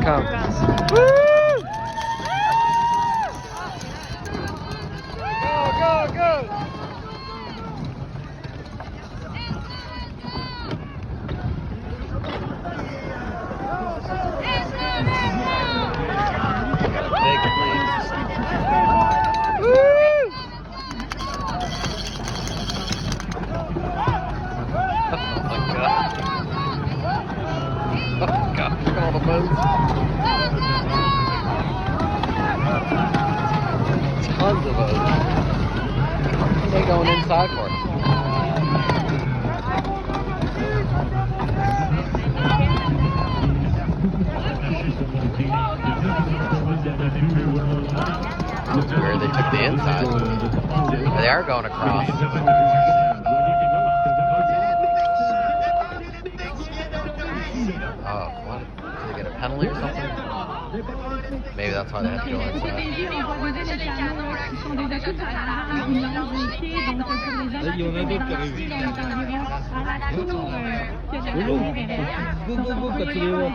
come. Big leaps. Oh my god. Oh god, look at all the boats. Tons of boats. What are they going inside for? That's weird, they took the inside. They are going across. Oh, what? Did they get a penalty or something? Maybe that's why they had to go inside. Là, il y en a d'autres qui arrivent. Go, go, go, quand tu les vois.